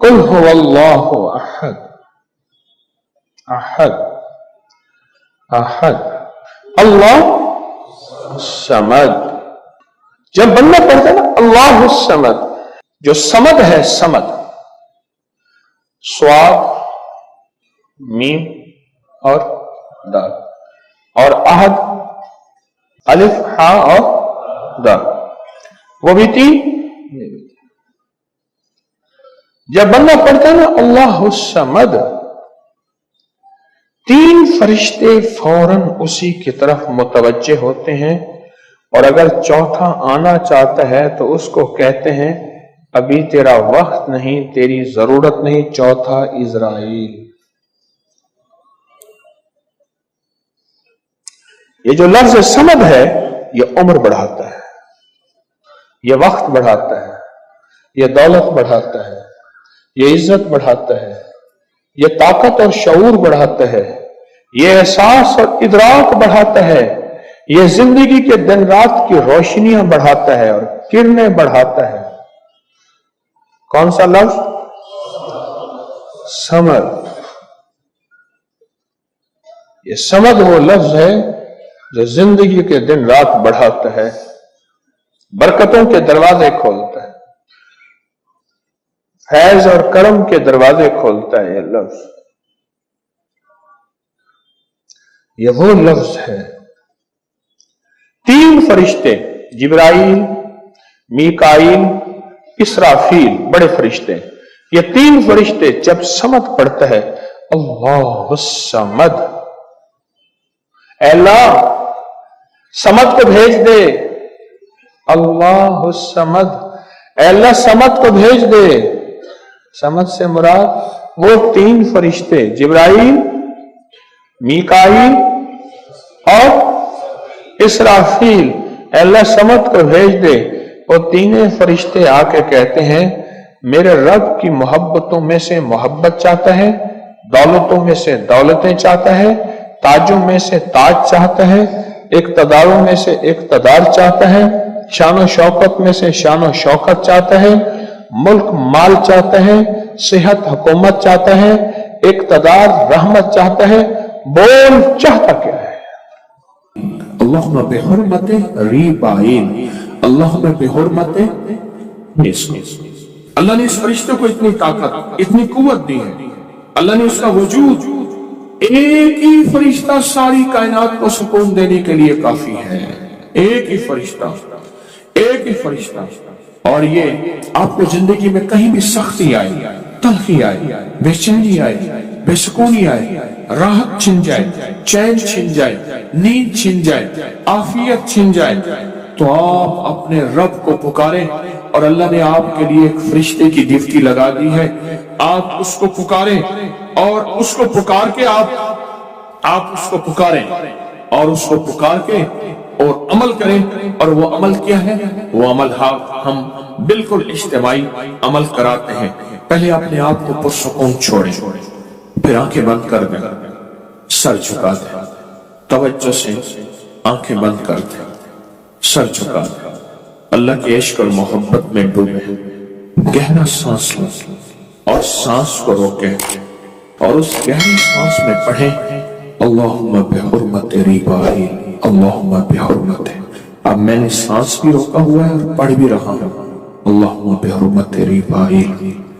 قل هو اللہ احد احد احد اللہ الصمد. جب بندہ پڑھتا ہے نا اللہ الصمد، جو صمد ہے، صمد صاد میم اور دال، اور احد الف ہاء اور دال، وہ بھی تین. جب بندہ پڑھتا ہے نا اللہ الصمد، تین فرشتے فوراً اسی کی طرف متوجہ ہوتے ہیں، اور اگر چوتھا آنا چاہتا ہے تو اس کو کہتے ہیں ابھی تیرا وقت نہیں، تیری ضرورت نہیں، چوتھا اسرائیل. یہ جو لفظ صمد ہے یہ عمر بڑھاتا ہے، یہ وقت بڑھاتا ہے، یہ دولت بڑھاتا ہے، یہ عزت بڑھاتا ہے، یہ طاقت اور شعور بڑھاتا ہے، یہ احساس اور ادراک بڑھاتا ہے، یہ زندگی کے دن رات کی روشنیاں بڑھاتا ہے اور کرنیں بڑھاتا ہے. کون سا لفظ؟ صمد. یہ صمد وہ لفظ ہے جو زندگی کے دن رات بڑھاتا ہے، برکتوں کے دروازے کھولتا ہے، فیض اور کرم کے دروازے کھولتا ہے. یہ لفظ، یہ وہ لفظ ہے. تین فرشتے جبرائیل، میکائیل، اسرافیل، بڑے فرشتے، یہ تین فرشتے جب صمد پڑھتا ہے اللہ الصمد، اے اللہ صمد کو بھیج دے، اللہ الصمد، اے اللہ صمد کو بھیج دے. صمد سے مراد وہ تین فرشتے جبرائیل، میکائیل اور اسرافیل. اے اللہ صمد کو بھیج دے. وہ تینوں فرشتے آ کے کہتے ہیں میرے رب کی محبتوں میں سے محبت چاہتا ہے، دولتوں میں سے دولتیں چاہتا ہے، تاجوں میں سے تاج چاہتا ہے، اقتداروں میں سے اقتدار چاہتا ہے، شان و شوکت میں سے شان و شوکت چاہتا ہے، ملک مال چاہتا ہے، صحت حکومت چاہتا ہے، اقتدار رحمت چاہتا ہے. بول چاہتا کیا ہے؟ اللہم بحرمت ریبائین، اللہم بحرمت نسو. اللہ نے اس فرشتے کو اتنی طاقت، اتنی قوت دی ہے. اللہ نے اس کا وجود، ایک ہی فرشتہ ساری کائنات کو سکون دینے کے لیے کافی ہے. ایک ہی فرشتہ، ایک ہی فرشتہ. اور یہ آپ کو زندگی میں کہیں بھی سختی آئے، تلخی آئے، بے چینی آئے، بے سکونی آئے، راحت چھن جائے، چین چھن جائے، نیند چھن جائے، عافیت چھن جائے، تو آپ اپنے رب کو پکاریں. اور اللہ نے آپ کے لیے ایک فرشتے کی ڈیوٹی لگا دی ہے. آپ اس کو پکاریں اور اس کو پکار کے آپ اس کو پکاریں اور اس کو پکار کے اور عمل کریں. اور وہ عمل کیا ہے؟ وہ عمل ہم بالکل اجتماعی عمل کراتے ہیں. پہلے اپنے آپ کو پرسکون چھوڑیں، پھر آنکھیں بند کر دیں، سر جھکا دیں، توجہ سے آنکھیں بند کر دیں، سر جھکا دیں، اللہ کے عشق اور محبت میں ڈوبیں. گہرا سانس لیں اور سانس کو روکیں اور اس گہری سانس میں پڑھیں اللہم بحرمت ریبائی، اللہم بحرمت. اب میں نے سانس بھی روکا ہوا ہے اور پڑھ بھی رہا ہوں اللہم بحرمت ریبائی،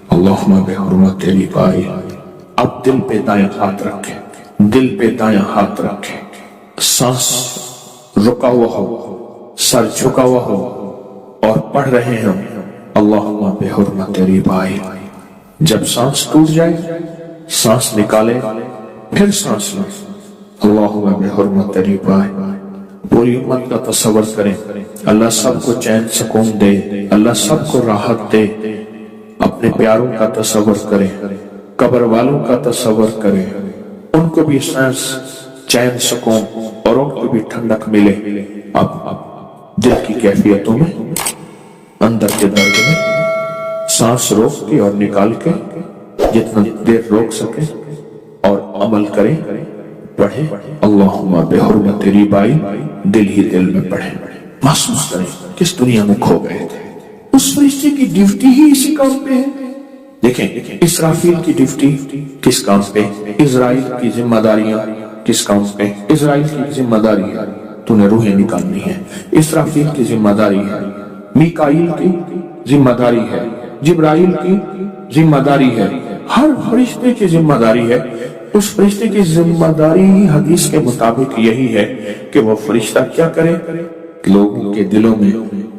اللہم بحرمت ریبائی. اب دل پہ دائیں ہاتھ رکھیں، دل پہ دائیں ہاتھ رکھیں، سانس رکا ہوا ہو، سر جھکا ہوا ہو اور پڑھ رہے ہیں اللہم بحرمت ریبائی. جب سانس ٹوٹ جائے سانس نکالیں، پھر سانس لیں اللہم بحرمت ریبائی. پوری امت کا تصور کریں، اللہ سب کو چین سکون دے، اللہ سب کو راحت دے. اپنے پیاروں کا تصور کریں، قبر والوں کا تصور کریں، ان کو بھی سانس چین سکون اور ان کو بھی ٹھنڈک ملے. اب دل کی کیفیتوں میں، اندر کے درد میں سانس روک کے اور نکال کے جتنا دیر روک سکیں اور عمل کریں. پڑھیں اللہم بحرمت ریبائی، دل ہی دل میں پڑھیں. محسوس کریں کس دنیا میں کھو گئے تھے. اس فرشتے کی ڈیوٹی ہی اسی کام پہ ہے. देखें इसराफील की ड्यूटी किस काम पे, इजराइल की जिम्मेदारियां किस काम पे। इजराइल की जिम्मेदारी है तूने रूहें निकालनी है, इसराफील की जिम्मेदारी है, मीकाईल की जिम्मेदारी है, जिब्राइल की जिम्मेदारी है, हर फरिश्ते की जिम्मेदारी है। उस फरिश्ते की जिम्मेदारी हदीस के मुताबिक यही है कि वो फरिश्ता क्या करे, लोगों के दिलों में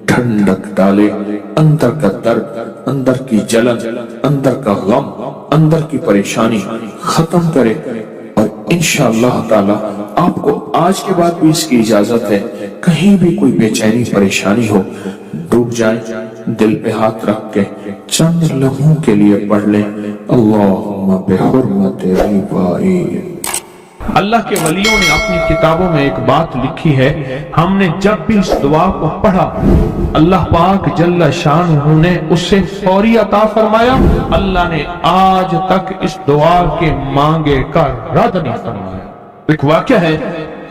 ठंडक डाले, अंदर का दर्द, अंदर की जलन, अंदर का गम, अंदर की परेशानी खत्म करे। और इंशाअल्लाह ताला आपको आज के बाद भी इसकी इजाजत है, कहीं भी कोई बेचैनी परेशानी हो, डूब जाए, दिल पे हाथ रख के चंद लम्हों के लिए पढ़ लें, अल्लाहुम्मा बिहुर्मति रिबाई। अल्लाह के वलियों ने अपनी किताबों में एक बात लिखी है, हमने जब भी इस दुआ को पढ़ा अल्लाह पाक जल्ला शान ने उससे फौरी अता फरमाया। अल्लाह ने आज तक इस दुआ के मांगे का रद्द नहीं फरमाया। एक वाक़या है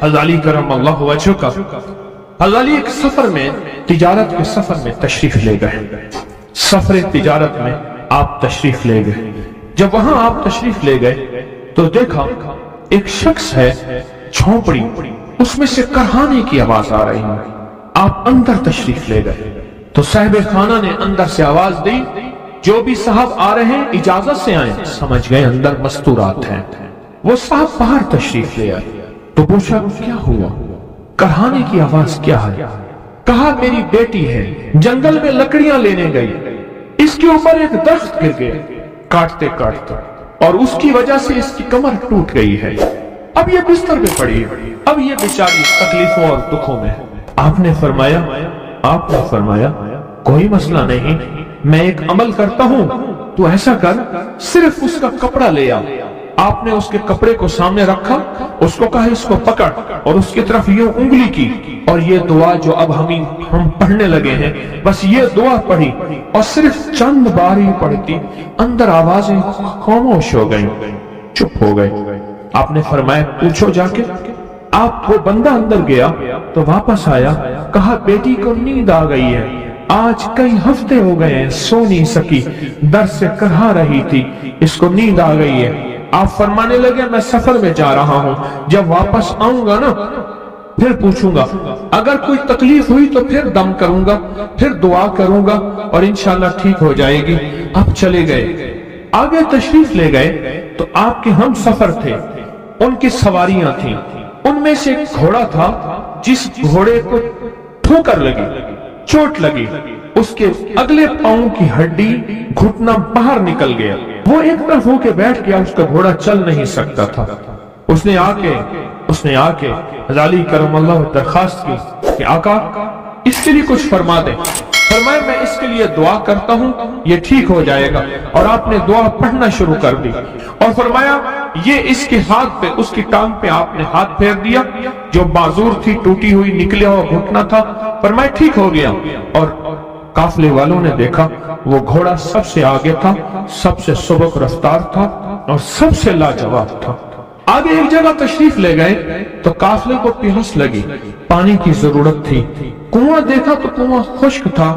हज़रत अली करमल्लाहु वजहू का। हज़रत अली एक सफर में, तिजारत के सफर में तशरीफ ले गए। सफर तिजारत में आप तशरीफ ले गए। जब वहां आप तशरीफ ले गए तो देखा एक शख्स है, झोंपड़ी, उसमें से करहाने की आवाज आ रही है। आप अंदर तशरीफ ले गए तो साहिब खाना ने अंदर से आवाज दी, जो भी साहब आ रहे हैं इजाजत से आए। समझ गए अंदर मस्तूरात हैं। वो साहब बाहर तशरीफ ले आए तो पूछा क्या हुआ, करहाने की आवाज क्या है। कहा मेरी बेटी है, जंगल में लकड़ियां लेने गई, इसके ऊपर एक दरख्त गिर गया काटते काटते, और उसकी वजह से इसकी कमर टूट गई है। अब ये बिस्तर पे पड़ी है, अब ये बेचारी तकलीफों और दुखों में है। आपने फरमाया कोई मसला नहीं, मैं एक अमल करता हूं, तू ऐसा कर, सिर्फ उसका कपड़ा ले आ। आपने उसके कपड़े को सामने रखा, उसको कहा इसको पकड़, और उसकी तरफ यूं उंगली की, और ये दुआ जो अब हम पढ़ने लगे हैं, बस ये दुआ पढ़ी, और सिर्फ चंद बार ही पढ़ती, अंदर आवाजें खामोश हो गई, चुप हो गई। आपने फरमाया पूछो जाके। आप वो बंदा अंदर गया तो वापस आया, कहा बेटी को नींद आ गई है, आज कई हफ्ते हो गए हैं, सो नहीं सकी, दर्द से करहा रही थी, इसको नींद आ गई है। आप फरमाने लगे मैं सफर में जा रहा हूं, जब वापस आऊंगा ना फिर पूछूंगा, अगर कोई तकलीफ हुई तो फिर दम करूंगा, फिर दुआ करूंगा और इंशाल्लाह ठीक हो जाएगी। आप चले गए, आगे तशरीफ ले गए तो आपके हम सफर थे, उनकी सवारियां थी, उनमें से एक घोड़ा था, जिस घोड़े को ठोकर लगी, चोट लगी, उसके अगले पांव की हड्डी, घुटना बाहर निकल गया, वो एक तरफ होके बैठ गया, उसका घोड़ा चल नहीं सकता था। उसने आके अली करमल्लाह दरखास्त की कि आका इसके लिए कुछ फरमा दे। फरमाया मैं इसके लिए दुआ करता हूँ, ये ठीक हो जाएगा। और आपने दुआ पढ़ना शुरू कर दी और फरमाया ये इसके हाथ पे, उसकी टांग पे आपने हाथ फेर दिया, जो बाजूर थी टूटी हुई, निकला हुआ घुटना था, फरमाया ठीक हो गया। और काफले वालों ने देखा वो घोड़ा सबसे आगे था, सबसे सुबक रफ्तार था और सबसे लाजवाब था। आगे एक जगह तशरीफ ले गए तो काफले को प्यास लगी, पानी की जरूरत थी, कुआं देखा तो कुआं खुश्क था।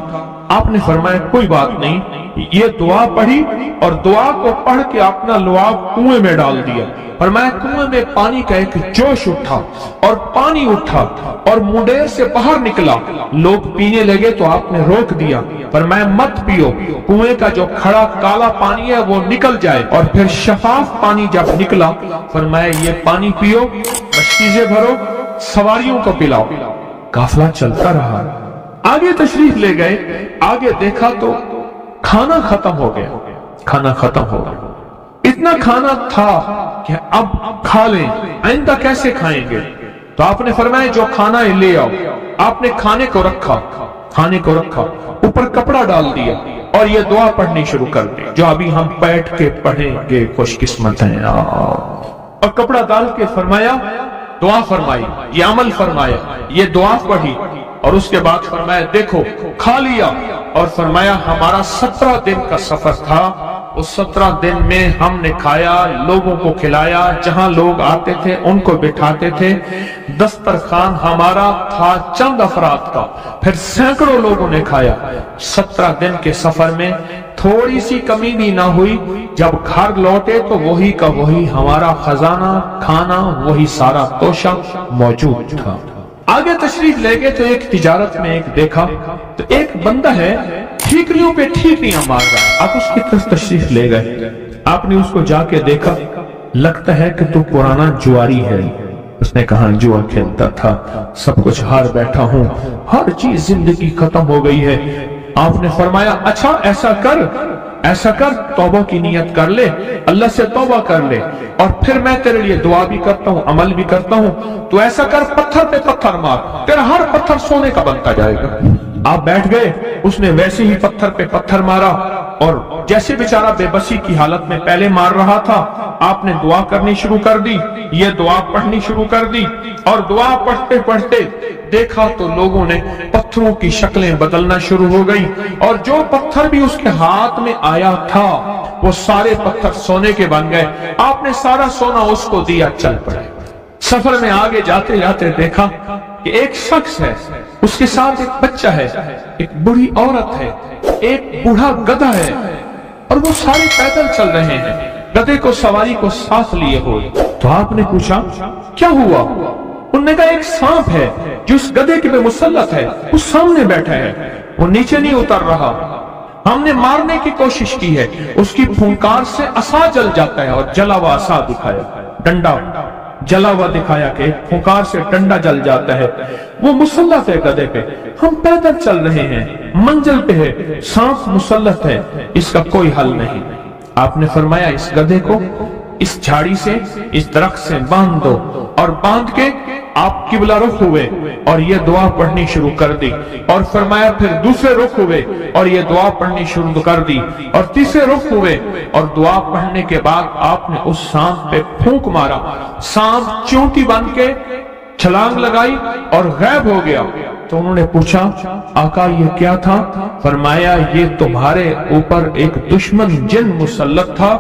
आपने फरमाया कोई बात नहीं, ये दुआ पढ़ी और दुआ को पढ़ के अपना लुआब कुएं में डाल दिया। फरमाया कुएं में पानी का एक जोश उठा और पानी उठा और मुंडेर से बाहर निकला, लोग पीने लगे तो आपने रोक दिया। फरमाया मत पियो, कुएं का जो खड़ा काला पानी है वो निकल जाए। और फिर शफाफ पानी जब निकला, फरमाया ये पानी पियो, मशकीज़ें भरो, सवारियों को पिलाओ। काफला चलता रहा, आगे तशरीफ ले गए, आगे देखा तो खाना खत्म हो गया, इतना खाना था कि अब खा लें, आइंदा कैसे खाएंगे। तो आपने फरमाया जो खाना है ले आओ। आपने खाने को रखा, ऊपर कपड़ा डाल दिया और ये दुआ पढ़नी शुरू कर दी, जो अभी हम बैठ के पढ़ेंगे, खुशकिस्मत हैं। और कपड़ा डाल के फरमाया दुआ फरमाई, ये अमल फरमाया, ये दुआ पढ़ी और उसके बाद फरमाया देखो खा लिया। और फरमाया हमारा 17 दिन का सफर था, उस 17 दिन में हमने खाया, लोगों को खिलाया, जहां लोग आते थे उनको बिठाते थे। दस्तरखान हमारा था चंद अफराद का, फिर सैकड़ों लोगों ने खाया। 17 दिन के सफर में थोड़ी सी कमी भी ना हुई। जब घर लौटे तो वही का वही हमारा खजाना, खाना, वही सारा तोशा मौजूद था। आगे तशरीफ ले गए तो एक तिजारत में एक देखा तो एक बंदा है ठीकरियों पे ठीकरियां मार रहा है। आप उसकी तरफ तशरीफ ले गए, आपने उसको जाके देखा, लगता है कि तू पुराना जुआरी है। उसने कहा जुआ खेलता था, सब कुछ हार बैठा हूं, हर चीज जिंदगी खत्म हो गई है। आपने फरमाया अच्छा ऐसा कर तौबा की नियत कर ले, अल्लाह से तौबा कर ले, और फिर मैं तेरे लिए दुआ भी करता हूँ, अमल भी करता हूँ। तो ऐसा कर, पत्थर पे पत्थर मार, तेरा हर पत्थर सोने का बनता जाएगा। आप बैठ गए, उसने वैसे ही पत्थर पे पत्थर मारा, और जैसे बेचारा बेबसी की हालत में पहले मार रहा था, आपने दुआ करनी शुरू कर दी, ये दुआ पढ़नी शुरू कर दी, और दुआ पढ़ते पढ़ते देखा तो लोगों ने पत्थरों की शक्लें बदलना शुरू हो गई, और जो पत्थर भी उसके हाथ में आया था वो सारे पत्थर सोने के बन गए। आपने सारा सोना उसको दिया, चल पड़े। सफर में आगे जाते जाते देखा कि एक शख्स है, उसके साथ एक बच्चा है, एक बूढ़ी औरत है, एक बूढ़ा गधा है, और वो सारे पैदल चल रहे हैं, गधे को सवारी को साथ लिए हुए। तो आपने पूछा क्या हुआ? उन्होंने कहा एक सांप है जो उस गधे के पे मुसल्लत है, उस सामने बैठा है, वो नीचे नहीं उतर रहा। हमने मारने की कोशिश की है, उसकी फुंकार से असा जल जाता है, और जला हुआ असा दिखाया, डंडा जला हुआ दिखाया कि फुंकार से डंडा जल जाता है। वो मुसल्लत है गधे पे, हम पैदल चल रहे हैं, मंजिल पे है, सांप मुसल्लत है, इसका कोई हल नहीं। आपने फरमाया इस गधे को इस झाड़ी से, इस दरख्त से बांध दो, और बांध के आप किबला रुख हुए और ये दुआ पढ़नी शुरू कर दी, और फरमाया फिर दूसरे रुख हुए और ये दुआ पढ़नी शुरू कर दी, और तीसरे रुख हुए, और दुआ पढ़ने के बाद आपने उस सांप पे फूंक मारा, सांप चूंटी बन के छलांग लगाई और गायब हो गया। तो उन्होंने पूछा आका ये क्या था? फरमाया ये तुम्हारे ऊपर एक दुश्मन जिन मुसल्लत था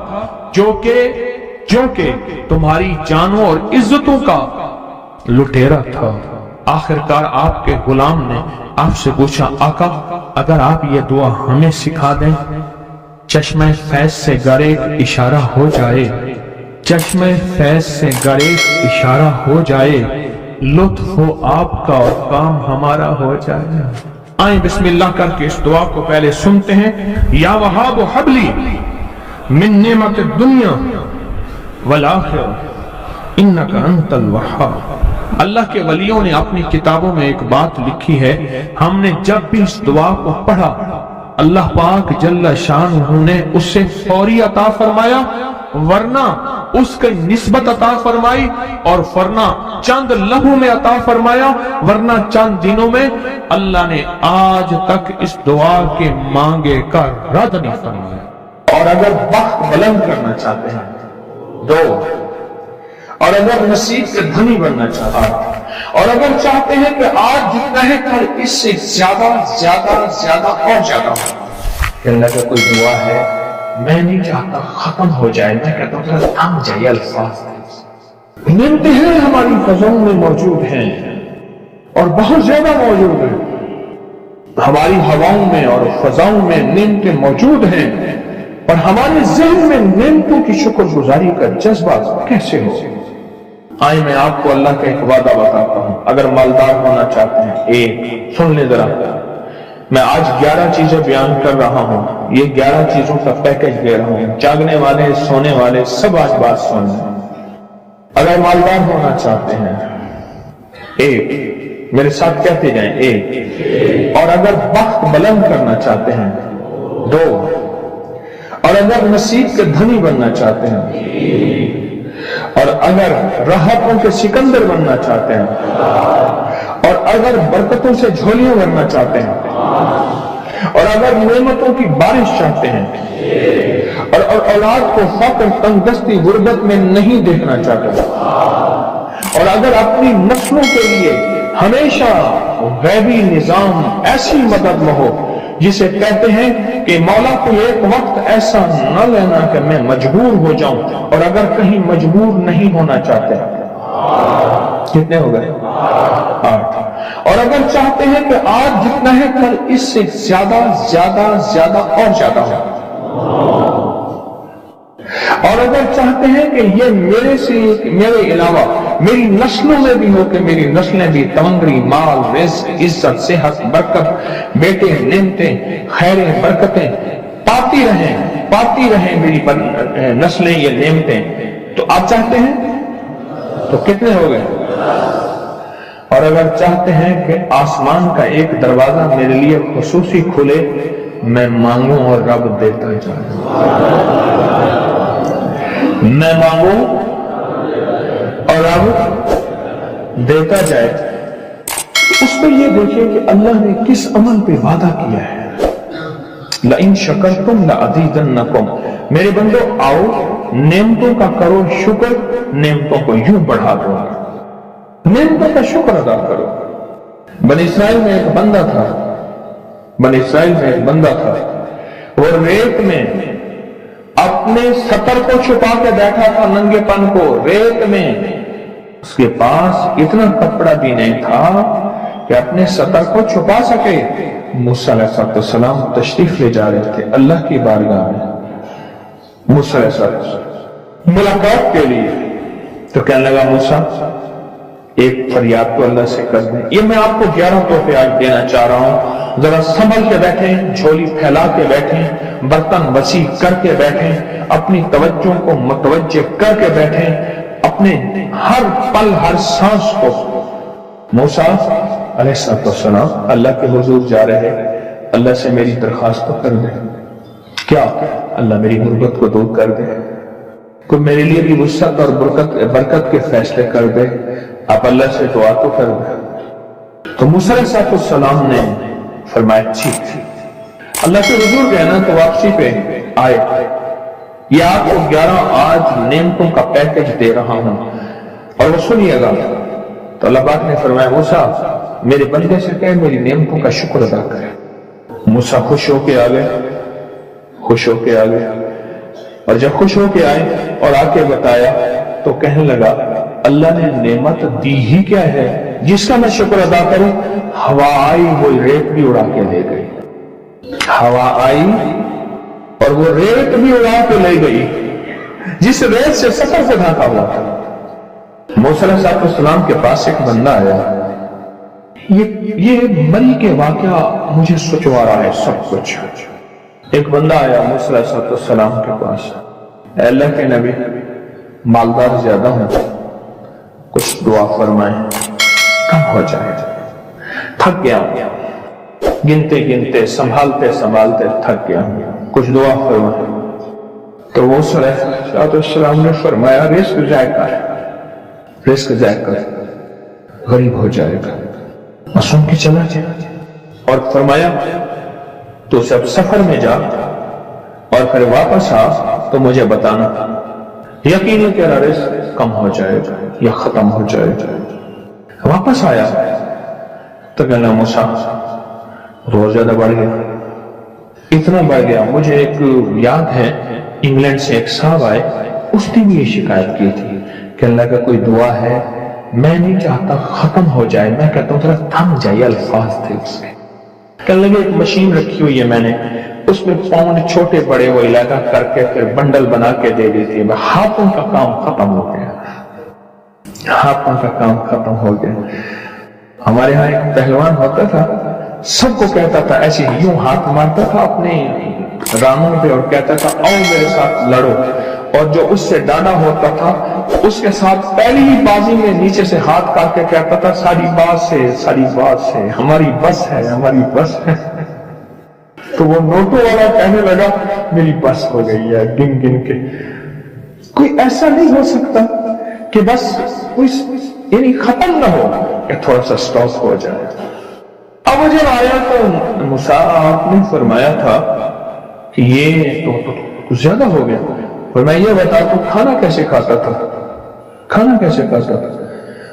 जो के तुम्हारी जानों और इज्जतों का लुटेरा था। आखिरकार आपके गुलाम ने आपसे पूछा आका अगर आप ये दुआ हमें सिखा दें, चश्मे फैज से गरेक इशारा हो जाए, चश्मे फैज से गरेक इशारा हो जाए, लुत्फ हो आपका और काम हमारा हो जाए। आए बिस्मिल्लाह करके इस दुआ को पहले सुनते हैं। या वहाब हबली मिन नेमत दुनिया वल आखिरह इन्नका अंतल वहाब। अल्लाह के वलियों ने अपनी किताबों में एक बात लिखी है, हमने जब भी इस दुआ को पढ़ा अल्लाह पाक जल्ल शानहू ने उससे फौरी अता फरमाया, वरना उसकी निस्बत अता फरमाई, और वरना चंद लम्हों में अता फरमाया, वरना चंद दिनों में। अल्लाह ने आज तक इस दुआ के मांगे का रद्द नहीं फरमाया। और अगर बख्त बुलंद करना चाहते हैं दो, और अगर नसीब के धनी बनना चाहते हैं, और अगर चाहते हैं कि आज जितना है कल इससे ज्यादा ज्यादा ज्यादा और ज्यादा हो। अल्लाह का कोई दुआ है, मैं नहीं चाहता खत्म हो जाए, मैं कहता हूँ थम जाइए अल्फाज। नियमतें हैं हमारी फज़ों में मौजूद हैं और बहुत ज्यादा मौजूद हैं, हमारी हवाओं में और फजाओं में नियमतें मौजूद हैं, और हमारे ज़हन में नियमतों की शुक्रगुजारी का जज्बा कैसे हो। आए मैं आपको अल्लाह का एक वादा बताता हूं, अगर मालदार होना चाहते हैं, एक सुन ले जरा, मैं आज 11 चीजें बयान कर रहा हूं, ये 11 चीजों का पैकेज दे रहा हूं, जागने वाले सोने वाले सब आज बात सुन लें। अगर मालदार होना चाहते हैं, एक, मेरे साथ कहते जाएं, एक, और अगर बख्त बुलंद करना चाहते हैं, दो, और अगर नसीब के धनी बनना चाहते हैं, और अगर राहतों के सिकंदर बनना चाहते हैं, और अगर बरकतों से झोलियां भरना चाहते हैं, और अगर नेमतों की बारिश चाहते हैं, और औलाद को फक्र तंगदस्ती गुर्बत में नहीं देखना चाहते, और अगर अपनी नस्लों के लिए हमेशा गैबी निजाम ऐसी मदद में हो जिसे कहते हैं कि मौला को एक वक्त ऐसा न लेना कि मैं मजबूर हो जाऊं, और अगर कहीं मजबूर नहीं होना चाहते, कितने हो गए? 8। और अगर चाहते हैं कि आज जितना है कल इससे ज्यादा ज्यादा ज्यादा और ज्यादा हो, اور اگر چاہتے ہیں کہ یہ میرے علاوہ میری نسلوں میں بھی ہو کہ میری نسلیں بھی تمنگری، مال، رزق، عزت، صحت، برکت، بیٹے، نعمتیں، خیریں، برکتیں پاتی رہیں میری نسلیں یہ نعمتیں، تو آپ چاہتے ہیں تو کتنے ہو گئے؟ اور اگر چاہتے ہیں کہ آسمان کا ایک دروازہ میرے لیے خصوصی کھلے، میں مانگوں اور رب دیتا جائے، میں مانگوں اور رب دیتا جائے۔ اس پہ یہ دیکھیں کہ اللہ نے کس عمل پہ وعدہ کیا ہے، لَإِن شَكَرْتُمْ لَأَزِيدَنَّكُمْ، میرے بندو آؤ نعمتوں کا کرو شکر، نعمتوں کو یوں بڑھا دو، نعمتوں کا شکر ادا کرو۔ بنی اسرائیل میں ایک بندہ تھا، وہ ریت میں اپنے سطر کو چھپا کے بیٹھا تھا، ننگے پن کو ریت میں، اس کے پاس اتنا کپڑا بھی نہیں تھا کہ اپنے سطر کو چھپا سکے۔ موسیٰ علیہ السلام تشریف لے جا رہے تھے اللہ کی بارگاہ میں، موسیٰ علیہ السلام ملاقات کے لیے، تو کہنے لگا موسیٰ ایک فریاد تو اللہ سے کر دیں۔ یہ میں آپ کو 11 تحفے آج دینا چاہ رہا ہوں، ذرا سنبھل کے بیٹھیں، جھولی پھیلا کے بیٹھیں، برتن وسیع کر کے بیٹھیں، اپنی توجہ کو متوجہ کر کے بیٹھیں، اپنے ہر پل ہر سانس کو۔ موسیٰ علیہ السلام اللہ کے حضور جا رہے، اللہ سے میری درخواست کر دے، کیا اللہ میری غربت کو دور کر دے، کوئی میرے لیے بھی وسعت اور برکت کے فیصلے کر دے، آپ اللہ سے دعا تو کر دے۔ تو موسیٰ علیہ السلام نے فرمایا ٹھیک، اللہ کے حضور کہنا تو واپسی پہ آئے، یہ آپ کو 11 آج نعمتوں کا پیکج دے رہا ہوں اور وہ سنیے گا۔ تو اللہ پاک نے فرمایا موسیٰ میرے بندے سے کہے میری نعمتوں کا شکر ادا کرے۔ موسیٰ خوش ہو کے آ گئے، اور جب خوش ہو کے آئے اور آ کے بتایا تو کہنے لگا اللہ نے نعمت دی ہی کیا ہے جس کا میں شکر ادا کروں؟ ہوا آئی وہ ریت بھی اڑا کے لے گئی، ہوا آئی اور وہ ریت بھی اڑا کے لے گئی جس ریت سے سفر سے ڈھانکا ہوا تھا۔ موسیٰ علیہ السلام کے پاس ایک بندہ آیا، یہ مری کے واقعہ مجھے سوچوا رہا ہے سب کچھ۔ ایک بندہ آیا موسیٰ علیہ السلام کے پاس، اے اللہ کے نبی مالدار زیادہ ہوں، کچھ دعا فرمائیں کم ہو جائے، تھک گیا گنتے سنبھالتے تھک گیا، کچھ دعا فرمائیں۔ تو موسیٰ علیہ السلام نے فرمایا رزق ضائع کر غریب ہو جائے گا، اور سن کے چلا جائے، اور فرمایا تو جب سفر میں جا اور پھر واپس آ تو مجھے بتانا، یقیناً تیرا رزق کم ہو جائے گا یا ختم ہو جائے گا۔ واپس آیا تو کہنا موسیٰ روز زیادہ بڑھ گیا، اتنا بڑھ گیا، مجھے ایک یاد ہے انگلینڈ سے ایک صاحب آئے، اس نے بھی یہ شکایت کی تھی کہ اللہ کا کوئی دعا ہے، میں نہیں چاہتا ختم ہو جائے، میں کہتا ہوں ذرا تھم جائے، الفاظ تھے اس میں۔ کہنے لگے ایک مشین رکھی ہوئی ہے میں نے، اس میں پاؤنڈ چھوٹے بڑے وہ علاقہ کر کے پھر بنڈل بنا کے دے دیتی ہے، ہاتھوں کا کام ختم ہو گیا، ہاتھوں کا کام ختم ہو گیا۔ ہمارے ہاں ایک پہلوان ہوتا تھا، سب کو کہتا تھا ایسے یوں ہاتھ مارتا تھا اپنے رانوں پہ اور کہتا تھا آؤ میرے ساتھ لڑو، اور جو اس سے ڈانا ہوتا تھا اس کے ساتھ پہلی ہی بازی میں نیچے سے ہاتھ کاٹ کے کہتا تھا ساری بات سے ہماری بس ہے۔ تو وہ نوٹوں والا کہنے لگا میری بس ہو گئی ہے، گن کے کوئی ایسا نہیں ہو سکتا کہ بس یعنی ختم نہ ہو، کہ تھوڑا سا سٹاپ ہو جائے۔ اب وہ جب آیا تو موسیٰ آپ نے فرمایا تھا کہ یہ تو زیادہ ہو گیا، اور میں یہ بتا تو کھانا کیسے کھاتا تھا،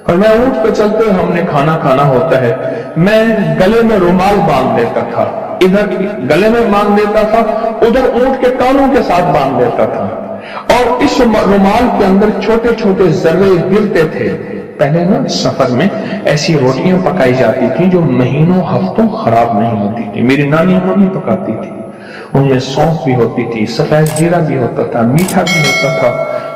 اور میں اونٹ پہ چلتے ہم نے کھانا ہوتا ہے، میں گلے میں رومال باندھ دیتا تھا، ادھر گلے میں باندھ دیتا تھا، ادھر اونٹ کے کانوں کے ساتھ باندھ دیتا تھا، اور اس رومال کے اندر چھوٹے چھوٹے ذرے گرتے تھے۔ پہلے نا سفر میں ایسی روٹیاں پکائی جاتی تھی جو مہینوں ہفتوں خراب نہیں ہوتی تھی، میری نانی ممی پکاتی تھی، उनमें सौंफ भी होती थी, सफेद जीरा भी होता था, मीठा भी होता था,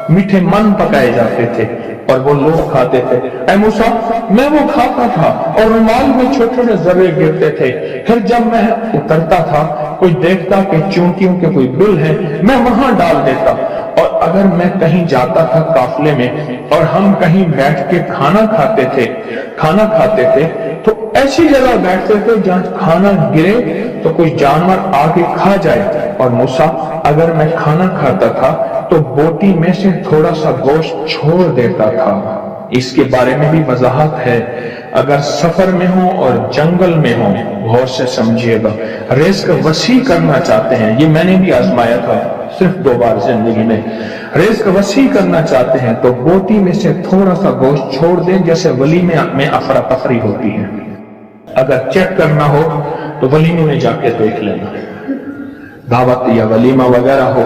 मीठे मन पकाए जाते थे और वो लोग खाते थे। ऐ मूसा, मैं वो खाता था और रुमाल में छोटे छोटे जर्रे गिरते थे। फिर जब मैं उतरता था, कोई देखता कि चूंटियों के कोई बिल है, मैं वहां डाल देता। और अगर मैं कहीं जाता था काफिले में और हम कहीं बैठ के खाना खाते थे तो ऐसी जगह बैठते थे जहां खाना गिरे तो कोई जानवर आके खा जाए। और मूसा, अगर मैं खाना खाता था तो बोटी में से थोड़ा सा गोश्त छोड़ देता था। इसके बारे में भी वजाहत है। अगर सफर में हो और जंगल में हो, गौर से समझिएगा, रिस्क वसी करना चाहते हैं, ये मैंने भी आजमाया था सिर्फ 2 बार जिंदगी में। रिस्क वसी करना चाहते हैं तो बोटी में से थोड़ा सा गोश्त छोड़ दें, जैसे वलीमे में अफरा तफरी होती है। अगर चेक करना हो तो वलीमे में जाके देख लेना, दावत या वलीमा वगैरह हो।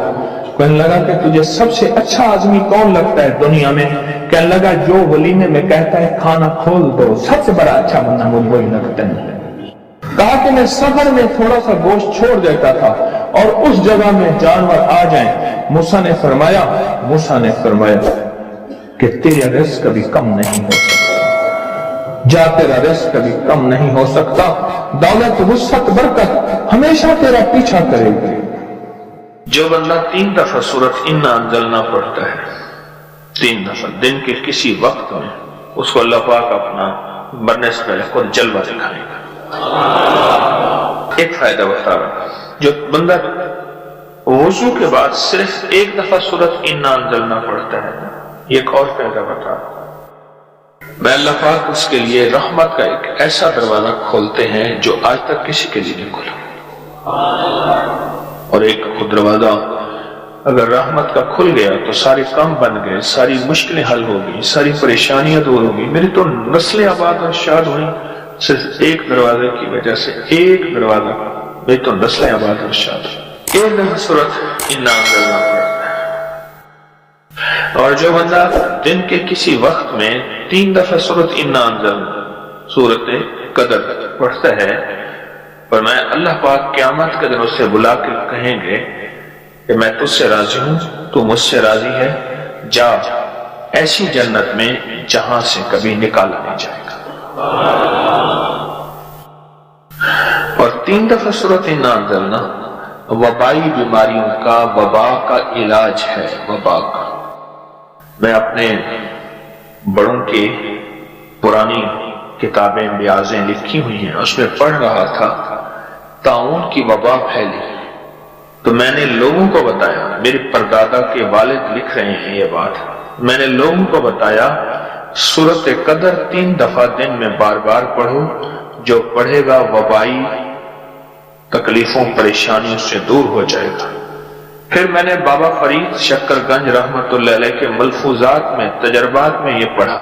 कहने लगा कि तुझे सबसे अच्छा आदमी कौन लगता है दुनिया में? कहने लगा जो वलीमे में कहता है खाना खोल दो, सबसे बड़ा अच्छा बंदा मुझे वही लगता है। कहा कि मैं सफर में थोड़ा सा गोश्त छोड़ देता था और उस जगह में जानवर आ जाएं। मूसा ने फरमाया कि तेरा रिस्क कभी कम नहीं हो सकता, जा तेरा रिस्क कभी कम नहीं हो सकता। दौलत, वुसअत, बरकत हमेशा तेरा पीछा करेगी। जो बंदा 3 दफा सूरत इन्ना अंजलना पढ़ता है, 3 दफा दिन के किसी वक्त में, उसको अल्लाह पाक अपना मरने से पहले खुद जलवा दिखाएगा। एक फायदा बता रहा, जो बंदा वुजू के बाद सिर्फ 1 दफा सूरत इन्ना अंजलना पढ़ता है, एक और फायदा बता रहा, मैं अल्लाह पाक उसके लिए रहमत का एक ऐसा दरवाजा खोलते हैं जो आज तक किसी के लिए नहीं खुला। और एक दरवाजा अगर रहमत का खुल गया तो सारे काम बन गए, सारी मुश्किलें हल हो गई, सारी परेशानियां दूर हो गई। मेरी तो नस्लें आबाद और शाद हुई सिर्फ एक दरवाजे की वजह से। एक दरवाजा, मेरी तो नस्लें आबाद और शाद हुई। एक दफा सूरत इन्ना अंजलना पड़ता है। और जो बंदा दिन के किसी वक्त में 3 दफा सूरत इन्ना अंजलना, सूरत कदर पढ़ता है, पर मैं अल्लाह पाक क़यामत के दिन उससे बुला के कहेंगे कि मैं तुझसे राजी हूं, तू मुझसे राजी है, जा ऐसी जन्नत में जहां से कभी निकाला नहीं जाएगा। और 3 दफा सूरत इन्ना अंजलना वबाई बीमारियों का, वबा का इलाज है, वबा का। मैं अपने बड़ों की पुरानी किताबें ब्याजें लिखी हुई हैं, उसमें पढ़ रहा था ताउन की वबा फैली, तो मैंने लोगों को बताया, मेरे परदादा के वालिद लिख रहे हैं ये बात, मैंने लोगों को बताया सूरत कदर 3 दफा दिन में बार बार पढ़ो, जो पढ़ेगा वबाई तकलीफों परेशानियों से दूर हो जाएगा। फिर मैंने बाबा फरीद शक्करगंज रहमतुल्लाह अलैह के मलफूजात में, तजर्बात में ये पढ़ा